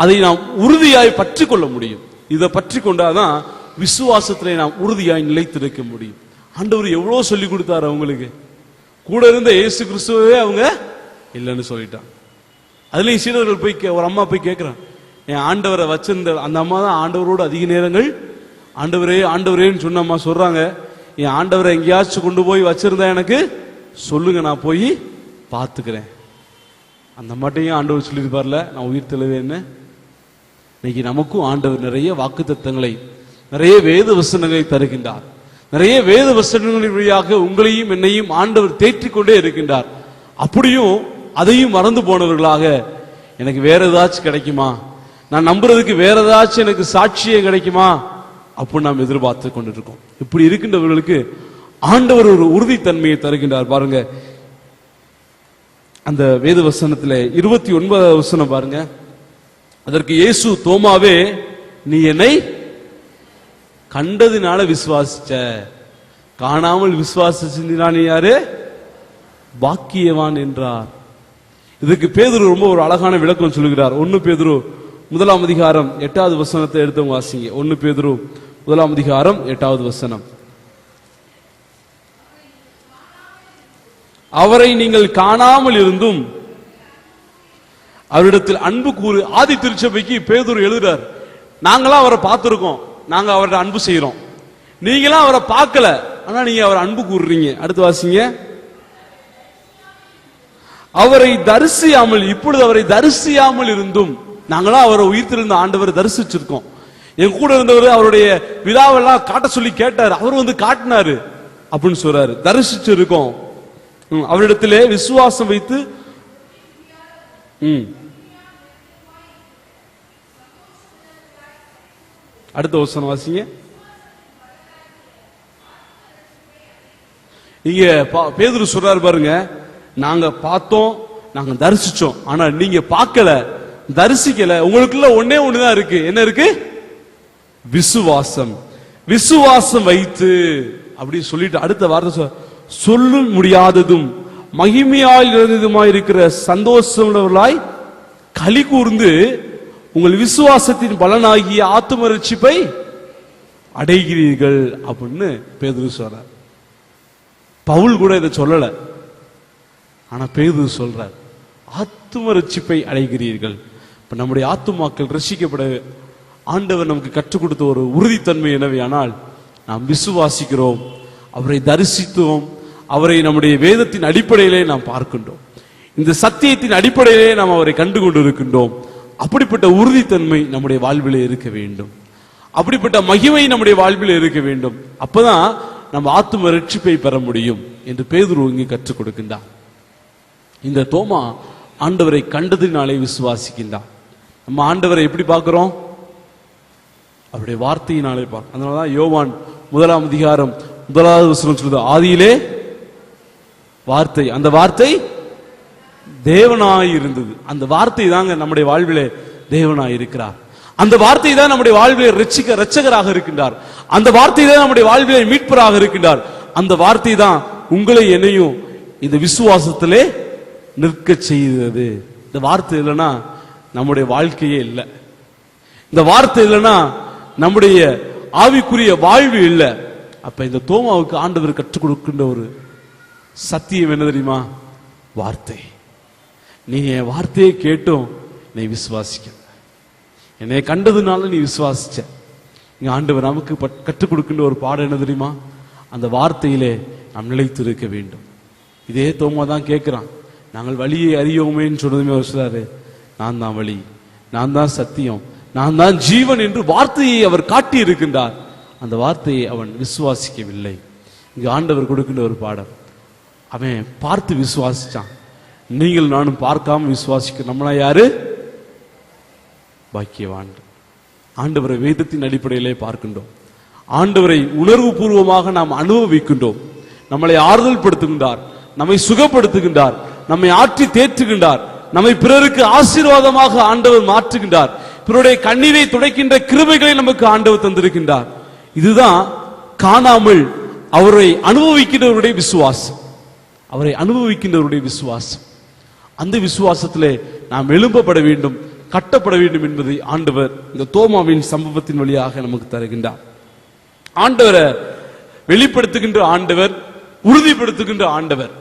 அதை நாம் உறுதியாய் பற்றிக் கொள்ள முடியும். இதை பற்றி கொண்டாதான் விசுவாசத்திலே நாம் உறுதியாய் நிலைத்திருக்க முடியும். ஆண்டவர் எவ்வளவு சொல்லி கொடுத்தாரு அவங்களுக்கு. கூட இருந்த இயேசு கிறிஸ்துவே அவங்க இல்லைன்னு சொல்லிட்டான். அதுலயும் சீடர்கள் போய் ஒரு அம்மா போய் கேட்கிறான், என் ஆண்டவரை வச்சிருந்த அந்த அம்மா தான் ஆண்டவரோடு அதிக நேரங்கள் ஆண்டவரே ஆண்டவரேன்னு சொன்ன அம்மா சொல்றாங்க, என் ஆண்டவரை எங்கேயாச்சும் கொண்டு போய் வச்சிருந்தா எனக்கு சொல்லுங்க, நான் போய் பார்த்துக்கிறேன். அந்த அம்மாட்டையும் ஆண்டவர் சொல்லியிருப்பார்ல, நான் உயிர் தெளிவேன்னு. இன்னைக்கு நமக்கும் ஆண்டவர் நிறைய வாக்கு தத்தங்களை, நிறைய வேத வசனங்களை தருகின்றார். நிறைய வேத வசனங்களின் வழியாக உங்களையும் என்னையும் ஆண்டவர் தேற்றிக்கொண்டே இருக்கின்றார். அப்படியும் அதையும் மறந்து போனவர்களாக எனக்கு வேற ஏதாச்சும் கிடைக்குமா, நான் நம்புறதுக்கு வேற ஏதாச்சும் எனக்கு சாட்சியே கிடைக்குமா அப்படின்னு நாம் எதிர்பார்த்து கொண்டிருக்கோம். இப்படி இருக்கின்றவர்களுக்கு ஆண்டவர் ஒரு உறுதித்தன்மையை தருகின்றார். பாருங்க, அந்த வேத வசனத்தில் 29வது வசனம் பாருங்க. அதற்கு இயேசு, தோமாவே, நீ என்னை கண்டதினால விசுவாசிச்ச, காணாமல் விசுவாசிச்சான் யாரு? பாக்கியவான் என்றார். இதுக்கு பேதுரு ரொம்ப ஒரு அழகான விளக்கம் சொல்லுகிறார். 1 பேதுரு 1ஆம் அதிகாரம் 8வது வசனத்தை எடுத்து வாசிங்க. 1 பேதுரு 1ஆம் அதிகாரம் 8வது வசனம். அவரை நீங்கள் காணாமல் இருந்தும் அவரிடத்தில் அன்பு கூறு. ஆதி திருச்சபைக்கு பேதுரு எழுதுறார், நாங்களாம் அவரை பார்த்திருக்கோம், நாங்க அவர்கிட்ட அன்பு செய்யறோம், நீங்களாம் அவரை பார்க்கல, ஆனா நீங்க அவரை அன்பு கூறுறீங்க. அடுத்து வாசிங்க. அவரை தரிசியாமல், இப்பொழுது அவரை தரிசியாமல் இருந்தும், நாங்களாம் அவரை உயிர்த்திருந்த ஆண்டவரை தரிசிச்சிருக்கோம். என் கூட இருந்தவர் அவருடைய விழாவெல்லாம் காட்ட சொல்லி கேட்டாரு, அவர் வந்து காட்டினாரு அப்படின்னு சொல்றாரு. தரிசிச்சிருக்கோம், அவரிடத்திலே விசுவாசம் வைத்து. அடுத்த வசனம் வாசிங்க. இங்க பேதுரு சொல்றாரு பாருங்க, நாங்க பார்த்தோம், நாங்க தரிசிச்சோம், ஆனா நீங்க பார்க்கல, தரிசிக்கல. உங்களுக்குள்ள ஒன்னே ஒண்ணுதான் இருக்கு. என்ன இருக்கு? விசுவாசம். விசுவாசம் வைத்து அப்படி சொல்லிட்டு அடுத்த வார்த்தை, சொல்ல முடியாததும் மகிமையாய் நிறைந்ததுமாய் இருக்கிற சந்தோஷமுள்ளவர்களாய் களி கூர்ந்து உங்கள் விசுவாசத்தின் பலனாகிய ஆத்தும ரட்சிப்பை அடைகிறீர்கள் அப்படின்னு பேதுரு சொல்றார். பவுல் கூட இதை சொல்லல, ஆனா பேதுரு சொல்றார், ஆத்தும ரட்சிப்பை அடைகிறீர்கள். இப்ப நம்முடைய ஆத்துமாக்கள் ரட்சிக்கப்பட ஆண்டவர் நமக்கு கற்றுக் கொடுத்த ஒரு உறுதித்தன்மை என்னவே, ஆனால் நாம் விசுவாசிக்கிறோம், அவரை தரிசித்தோம், அவரை நம்முடைய வேதத்தின் அடிப்படையிலே நாம் பார்க்கின்றோம், இந்த சத்தியத்தின் அடிப்படையிலே நாம் அவரை கண்டு கொண்டிருக்கின்றோம். அப்படிப்பட்ட உறுதித்தன்மை நம்முடைய வாழ்விலே இருக்க வேண்டும், அப்படிப்பட்ட மகிமை நம்முடைய வாழ்விலே இருக்க வேண்டும். அப்பதான் நம்ம ஆத்தும ரட்சிப்பை பெற முடியும் என்று பேதுரு இங்கே கற்றுக் கொடுக்கின்றார். இந்த தோமா ஆண்டவரை கண்டதினாலே விசுவாசிக்கின்றார். நம்ம ஆண்டவரை எப்படி பார்க்கிறோம்? அவருடைய வார்த்தையினாலே பார்க்க. அதனாலதான் யோவான் 1 அதிகாரம் 1 வசனம் சொல்லுது, ஆதியிலே வார்த்தை, அந்த வார்த்தை தேவனாய் இருந்தது. அந்த வார்த்தை தாங்க நம்முடைய வாழ்விலே தேவனாய் இருக்கிறார். அந்த வார்த்தை தான் நம்முடைய வாழ்விலே இரட்சகராக இருக்கின்றார். அந்த வார்த்தை தான் நம்முடைய வாழ்விலே மீட்பராக இருக்கின்றார். அந்த வார்த்தை தான் உங்களை என்னையும் இந்த விசுவாசத்திலே நிற்க செய்தது. இந்த வார்த்தை இல்லைன்னா நம்முடைய வாழ்க்கையே இல்லை. இந்த வார்த்தை இல்லைன்னா நம்முடைய ஆவிக்குரிய வாழ்வு இல்லை. அப்ப இந்த தோமாவுக்கு ஆண்டவர் கற்றுக் கொடுக்கின்ற ஒரு சத்தியம் என்ன தெரியுமா? வார்த்தை. நீ என் வார்த்தையை கேட்டும் நீ விசுவாசிக்க, என்னை கண்டதுனால நீ விசுவாசிச்ச. இங்க ஆண்டவர் நமக்கு கற்றுக் கொடுக்கின்ற ஒரு பாடம் என்ன தெரியுமா? அந்த வார்த்தையிலே நாம் நிலைத்து இருக்க வேண்டும். இதே தோமா தான் கேட்கிறான், நாங்கள் வழியை அறியோமேன்னு சொன்னதுமே அவர் சொல்றாரு, நான் தான் வழி, நான் தான் சத்தியம், நான் தான் ஜீவன் என்று வார்த்தையை அவர் காட்டி இருக்கின்றார். அந்த வார்த்தையை அவன் விசுவாசிக்கவில்லை. இங்கு ஆண்டவர் கொடுக்கின்ற ஒரு பாடம், அவன் பார்த்து விசுவாசிச்சான். நீங்கள் நானும் பார்க்காம விசுவாசிக்க நம்மளா யாரு? பாக்கியவான். ஆண்டவரை வேதத்தின் அடிப்படையிலே பார்க்கின்றோம். ஆண்டவரை உணர்வு பூர்வமாக நாம் அனுபவிக்கின்றோம். நம்மளை ஆறுதல் படுத்துகின்றார், நம்மை சுகப்படுத்துகின்றார், நம்மை ஆற்றி தேற்றுகின்றார், நம்மை பிறருக்கு ஆசீர்வாதமாக ஆண்டவர் மாற்றுகின்றார், பிறருடைய கண்ணீரை துடைக்கின்ற கிருபைகளை நமக்கு ஆண்டவர் தந்திருக்கின்றார். இதுதான் காணாமல் அவரை அனுபவிக்கின்றவருடைய விசுவாசம். அவரை அனுபவிக்கின்றவருடைய விசுவாசம். அந்த விசுவாசத்திலே நாம் எழும்பப்பட வேண்டும், கட்டப்பட வேண்டும் என்பதை ஆண்டவர் இந்த தோமாவின் சம்பவத்தின் வழியாக நமக்கு தருகின்றார். ஆண்டவரை வெளிப்படுத்துகின்ற ஆண்டவர், உறுதிப்படுத்துகின்ற ஆண்டவர்,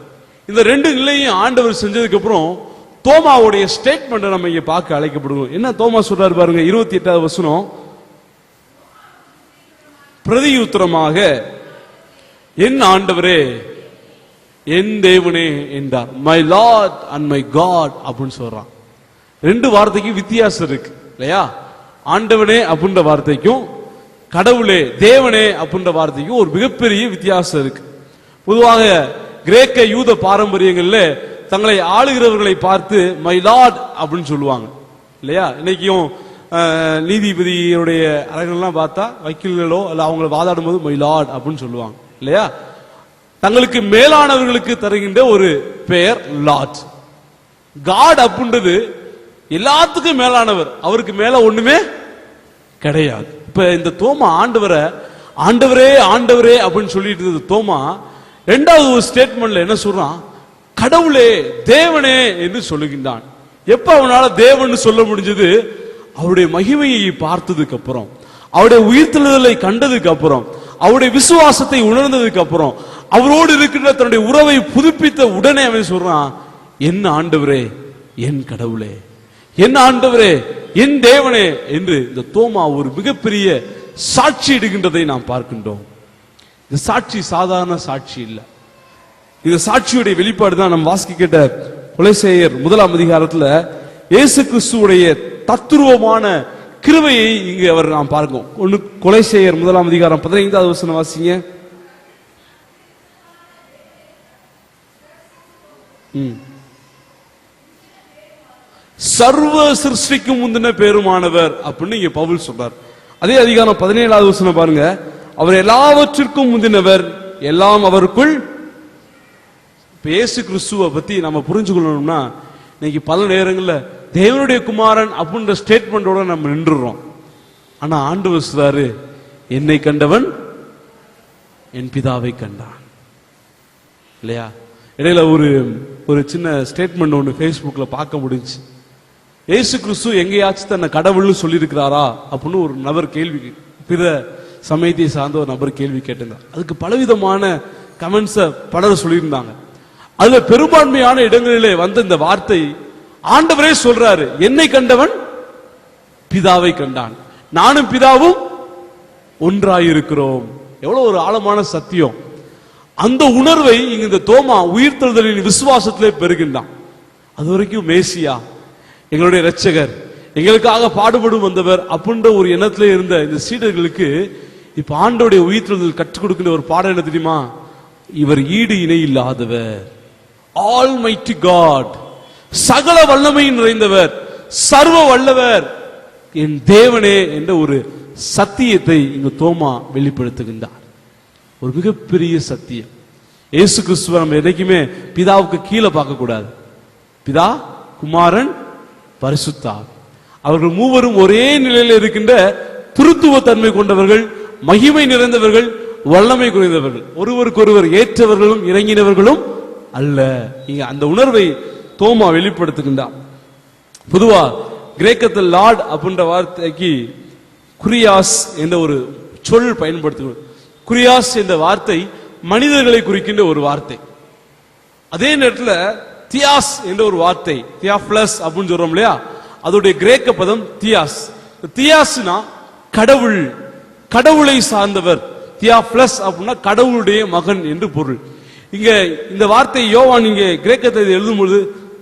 இந்த ரெண்டு நிலையும் ஆண்டவர் செஞ்சதுக்கு அப்புறம் தோமாவுடைய ஸ்டேட்மெண்ட் நம்ம இங்க பார்க்க அழைக்கப்படுவோம். என்ன தோமா சொல்றாரு பாருங்க, 28வது வசனம். பிரதியுத்தரமாக, என் ஆண்டவரே என் தேவனே என்றார். My Lord and my God அப்படின்னு சொல்றான். ரெண்டு வார்த்தைக்கு வித்தியாசம் இருக்கு இல்லையா? ஆண்டவனே அப்படின்ற வார்த்தைக்கும் கடவுளே தேவனே அப்படின்ற வார்த்தைக்கும் ஒரு மிகப்பெரிய வித்தியாசம் இருக்கு. பொதுவாக கிரேக்க யூத பாரம்பரியங்கள்ல தங்களை ஆளுகிறவர்களை பார்த்து மை லார்ட் அப்படின்னு சொல்லுவாங்க இல்லையா? இன்னைக்கும் நீதிபதியுடைய அறைகள்லாம் பார்த்தா வக்கீல்களோ அல்ல அவங்களை வாதாடும் போது மை லார்ட் அப்படின்னு சொல்லுவாங்க இல்லையா? தங்களுக்கு மேலானவர்களுக்கு தருகின்ற ஒரு பெயர் லார்ட். காட் அப்படின்றது எல்லாத்துக்கும் மேலானவர், அவருக்கு மேல ஒண்ணுமே கிடையாது. இப்ப இந்த தோமா ஆண்டவரை ஆண்டவரே ஆண்டவரே அப்படின்னு சொல்லிட்டு இருந்தது தோமா இரண்டாவது ஒரு ஸ்டேட்மெண்ட்ல என்ன சொல்றான்? கடவுளே தேவனே என்று சொல்லுகின்றான். எப்ப அவனால தேவன் சொல்ல முடிஞ்சது? அவருடைய மகிமையை பார்த்ததுக்கு அப்புறம், அவருடைய உயிர்த்தெழுதலை கண்டதுக்கு அப்புறம், அவருடைய விசுவாசத்தை உணர்ந்ததுக்கு அப்புறம், அவரோடு இருக்கின்ற தன்னுடைய உறவை புதுப்பித்த உடனே அவன் சொல்றான், என் ஆண்டவரே என் கடவுளே, என் ஆண்டவரே என் தேவனே என்று இந்த தோமா ஒரு மிகப்பெரிய சாட்சி இடுகின்றதை நாம் பார்க்கின்றோம். இந்த சாட்சி சாதாரண சாட்சி இல்லை. இந்த சாட்சியுடைய வெளிப்பாடு தான் நம்ம வாசிக்க கேட்ட கொலைசேயர் 1 அதிகாரத்துல இயேசு கிறிஸ்துவுடைய தத்துருவமான கிருபையை இங்கு அவர் நாம் பார்க்கிறோம். ஒன்னு கொலைசேயர் 1 அதிகாரம் 15வது வசனம் வாசிங்க. சர்வ சிருஷ்டிக்கும் முந்தின பேருமானவர் அப்படின்னு இங்க பவுல் சொல்றார். அதே அதிகாரம் 17வது வசனம் பாருங்க, அவர் எல்லாவற்றிற்கும் முந்தினவர், எல்லாம் அவருக்குள். இயேசு கிறிஸ்துவை பத்தி நம்ம புரிஞ்சு கொள்ளணும்னா இன்னைக்கு பல நேரங்களில் தேவனுடைய குமாரன் அப்படின்ற ஸ்டேட்மெண்டோட நம்ம நின்றுறோம். ஆனா ஆண்டவர் சொல்றாரு, என்னை கண்டவன் என் பிதாவை கண்டான் இல்லையா? இடையில ஒரு சின்ன ஸ்டேட்மெண்ட் ஒன்று ஃபேஸ்புக்ல பார்க்க முடிஞ்சு. இயேசு கிறிஸ்து எங்கேயாச்சும் தன்னை கடவுள்னு சொல்லியிருக்கிறாரா அப்படின்னு ஒரு நபர் கேள்வி, பிற சமயத்தை சார்ந்த ஒரு நபர் கேள்வி கேட்டிருந்தார். அதுக்கு பலவிதமான கமெண்ட்ஸை பலர் சொல்லியிருந்தாங்க. அதுல பெரும்பான்மையான இடங்களிலே வந்த இந்த வார்த்தை, ஆண்டவரே சொல்றாரு, என்னை கண்டவன் பிதாவை கண்டான், நானும் பிதாவும் ஒன்றாயிருக்கிறோம். எவ்வளவு ஒரு ஆழமான சத்தியம்! அந்த உணர்வை இங்க இந்த தோமா உயிர்த்தெழுதலின் விசுவாசத்திலே பெறுகின்றான். அது வரைக்கும் மேசியா, எங்களுடைய இரட்சகர், எங்களுக்காக பாடுபடும் வந்தவர் அப்படின்ற ஒரு எண்ணத்திலே இருந்த இந்த சீடர்களுக்கு இப்ப ஆண்டவருடைய உயிர்த்தெழுதல் கற்றுக் கொடுக்கின்ற ஒரு பாடம் என்ன தெரியுமா? இவர் ஈடு இணை இல்லாதவர், ஆல்மைட்டி காட், சகல வல்லமை நிறைந்தவர், சர்வ வல்லவர், என் தேவனே என்ற ஒரு சத்தியத்தை இங்கு தோமா வெளிப்படுத்துகின்றார். ஒரு மிகப்பெரிய சத்தியம். இயேசு கிறிஸ்துவ நம்ம என்னைக்குமே பிதாவுக்கு கீழே பார்க்க கூடாது. பிதா, குமாரன், பரிசுத்த ஆவி, அவர்கள் மூவரும் ஒரே நிலையில் இருக்கின்ற திருத்துவ தன்மை கொண்டவர்கள், மகிமை நிறைந்தவர்கள், வல்லமை குறைந்தவர்கள், ஒருவருக்கொருவர் ஏற்றவர்களும் இறங்கினவர்களும் அல்ல. இங்க அந்த உணர்வை தோமா வெளிப்படுத்துகின்றார். பொதுவா கிரேக்கத்தில் லார்ட் அப்படின்ற வார்த்தைக்கு குரியாஸ் என்ற ஒரு சொல் பயன்படுத்துகிறது. குரியாஸ் என்ற வார்த்தை மனிதர்களை குறிக்கின்ற ஒரு வார்த்தை. அதே நேரத்தில் தியாஸ் என்ற ஒரு வார்த்தை, தியாப்ளஸ் அப்படின்னு சொல்றோம் இல்லையா, அதோடைய கிரேக்க பதம் தியாஸ். தியாஸ்னா கடவுள், கடவுளை சார்ந்தவர். தியாப்ளஸ் அப்படின்னா கடவுளுடைய மகன் என்று பொருள். இங்க இந்த வார்த்தை யோவான் இங்கே கிரேக்கத்தை எழுதும் பொழுது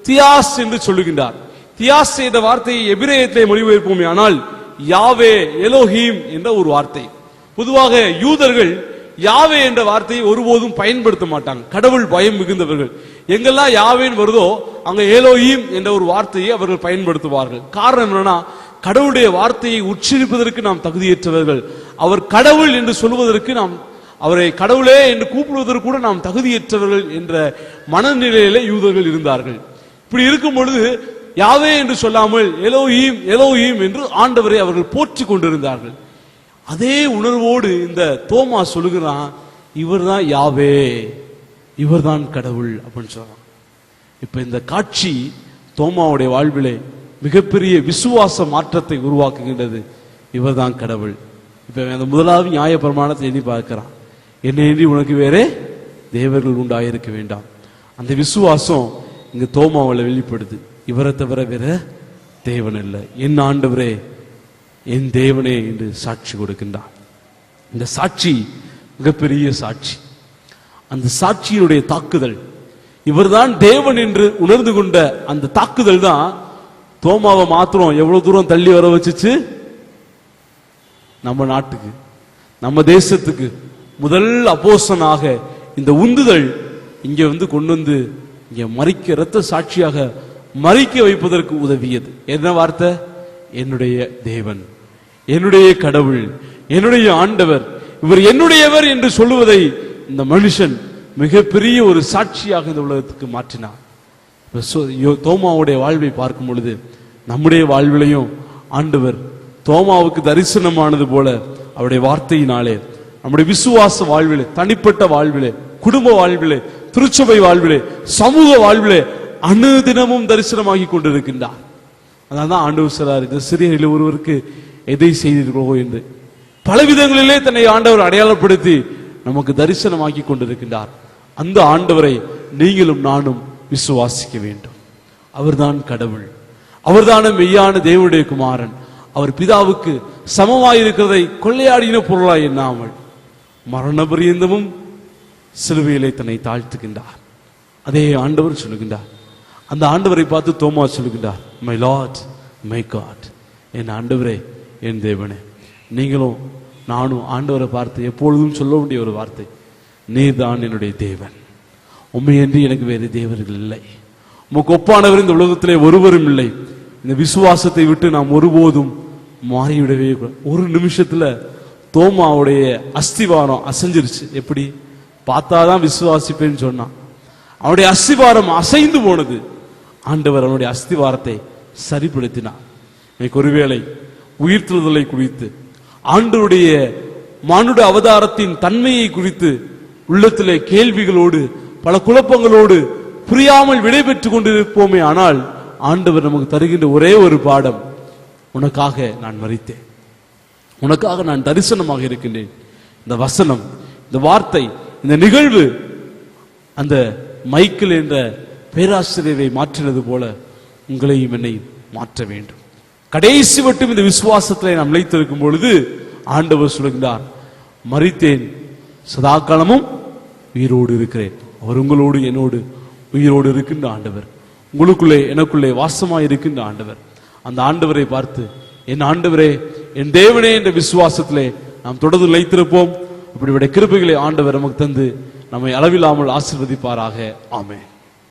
தியாஸ் என்று சொல்லுகின்றார். தியாஸ் என்ற வார்த்தையை எபிரேயத்திலே மொழிபெயர்ப்போமே ஆனால் யாவே, எலோஹீம் என்ற ஒரு வார்த்தை. பொதுவாக யூதர்கள் யாவே என்ற வார்த்தையை ஒருபோதும் பயன்படுத்த மாட்டாங்க. கடவுள் பயம் மிகுந்தவர்கள். எங்கெல்லாம் யாவேன்னு வருதோ அங்க எலோஹீம் என்ற ஒரு வார்த்தையை அவர்கள் பயன்படுத்துவார்கள். காரணம் என்னன்னா, கடவுளுடைய வார்த்தையை உச்சரிப்பதற்கு நாம் தகுதியற்றவர்கள். அவர் கடவுள் என்று சொல்வதற்கு நாம், அவரை கடவுளே என்று கூப்பிடுவதற்கு கூட நாம் தகுதியற்றவர்கள் என்ற மனநிலையிலே யூதர்கள் இருந்தார்கள். இப்படி இருக்கும் பொழுது யாவே என்று சொல்லாமல் எலோஹீம், எலோஹீம் என்று ஆண்டவரை அவர்கள் போற்றி கொண்டிருந்தார்கள். அதே உணர்வோடு இந்த தோமா சொல்லுகிறான், இவர்தான் யாவே, இவர்தான் கடவுள் அப்படின்னு சொல்றான். இப்ப இந்த காட்சி தோமாவுடைய வாழ்விலே மிகப்பெரிய விசுவாச மாற்றத்தை உருவாக்குகின்றது. இவர்தான் கடவுள். இப்ப அந்த முதலாவது நியாய பிரமாணத்தை எண்ணி பார்க்கிறான், என்னை எண்ணி உனக்கு வேறே தேவர்கள் உண்டாயிருக்க வேண்டாம். அந்த விசுவாசம் இங்க தோமாவில் வெளிப்படுது. இவரை தவிர வேற தேவன் இல்லை, என் ஆண்டவரே, என் தேவனே என்று சாட்சி கொடுக்கின்றான். இந்த சாட்சி மிகப்பெரிய சாட்சி. அந்த சாட்சியினுடைய தாக்குதல், இவர்தான் தேவன் என்று உணர்ந்து கொண்ட அந்த தாக்குதல் தான் தோமாவை மாத்திரம் எவ்வளவு தூரம் தள்ளி வர வச்சுச்சு. நம்ம நாட்டுக்கு, நம்ம தேசத்துக்கு முதல் அப்போஸ்தலனாக இந்த உந்துதல் இங்க வந்து கொண்டு வந்து இங்க மறிக்க, இரத்த சாட்சியாக மறிக்க வைப்பதற்கு உதவியது. என்ன வார்த்தை? என்னுடைய தேவன், என்னுடைய கடவுள், என்னுடைய ஆண்டவர், இவர் என்னுடையவர் என்று சொல்லுவதை இந்த மனுஷன் மிகப்பெரிய ஒரு சாட்சியாக இந்த உலகத்துக்கு மாற்றினார். தோமாவுடைய வாழ்வை பார்க்கும் பொழுது நம்முடைய வாழ்விலையும் ஆண்டவர் தோமாவுக்கு தரிசனமானது போல அவருடைய வார்த்தையினாலே நம்முடைய விசுவாச வாழ்விலே, தனிப்பட்ட வாழ்விலே, குடும்ப வாழ்விலே, திருச்சபை வாழ்விலே, சமூக வாழ்விலே அனுதினமும் தரிசனமாகி கொண்டிருக்கின்றார். அதனால்தான் ஆண்டவர் சொல்றார், இந்த சிறியரில் ஒருவருக்கு எதை செய்திருக்கிறோம் என்று பல விதங்களிலே தன்னை ஆண்டவர் அடையாளப்படுத்தி நமக்கு தரிசனமாக்கி கொண்டிருக்கின்றார். அந்த ஆண்டவரை நீங்களும் நானும் விசுவாசிக்க வேண்டும். அவர்தான் கடவுள், அவர்தான மெய்யான தேவனுடைய குமாரன். அவர் பிதாவுக்கு சமமாயிருக்கிறதை கொள்ளையாடின பொருளாய் எண்ணாமல் மரண பரியந்தமும் சிலுவையிலே தன்னை தாழ்த்துகின்றார். அதே ஆண்டவர் சொல்லுகின்றார். அந்த ஆண்டவரை பார்த்து தோமா சொல்லுகின்றார், மை லார்ட், மை காட், என் ஆண்டவரே, என் தேவனே. நீங்களும் நானும் ஆண்டவரை பார்த்து எப்பொழுதும் சொல்ல வேண்டிய ஒரு வார்த்தை, நீர் தான் என்னுடைய தேவன், உண்மையின்றி எனக்கு வேறு தேவர்கள் இல்லை, உமக்கு ஒப்பானவர் இந்த உலகத்திலே ஒருவரும் இல்லை. இந்த விசுவாசத்தை விட்டு நாம் ஒருபோதும் மாறிவிடவே கூடாது. ஒரு நிமிஷத்துல தோமாவுடைய அஸ்திவாரம் அசைஞ்சிருச்சு. எப்படி? பார்த்தாதான் விசுவாசிப்பேன்னு சொன்னான். அவனுடைய அஸ்திவாரம் அசைந்து போனது. ஆண்டவர் அவனுடைய அஸ்திவாரத்தை சரிப்படுத்தினார். இன்னைக்கு ஒருவேளை உயிர்த்தெழுதலை குறித்து, ஆண்டவருடைய மானுட அவதாரத்தின் தன்மையை குறித்து உள்ளத்திலே கேள்விகளோடு, பல குழப்பங்களோடு புரியாமல் விடைபெற்றுக் கொண்டிருப்போமே, ஆனால் ஆண்டவர் நமக்கு தருகின்ற ஒரே ஒரு பாடம், உனக்காக நான் மரித்தேன், உனக்காக நான் தரிசனமாக இருக்கின்றேன். இந்த வசனம், இந்த வார்த்தை, இந்த நிகழ்வு அந்த மைக்கேல் என்ற பேராசிரியரை மாற்றினது போல உங்களையும் என்னை மாற்ற வேண்டும். கடைசி மட்டும் இந்த விசுவாசத்தில் நாம் நிலைத்திருக்கும் பொழுது ஆண்டவர் சொல்கிறார், மரித்தேன், சதா காலமும் உயிரோடு இருக்கிறேன். அவர் உங்களோடு என்னோடு உயிரோடு இருக்கின்ற ஆண்டவர், உங்களுக்குள்ளே எனக்குள்ளே வாசமாய் இருக்கின்ற ஆண்டவர். அந்த ஆண்டவரை பார்த்து, என் ஆண்டவரே, என் தேவனே என்ற விசுவாசத்திலே நாம் தொடர்ந்து நிலைத்திருப்போம். அப்படிப்பட்ட கிருபைகளை ஆண்டவர் நமக்கு தந்து நம்மை அளவில்லாமல் ஆசீர்வதிப்பாராக. ஆமென்.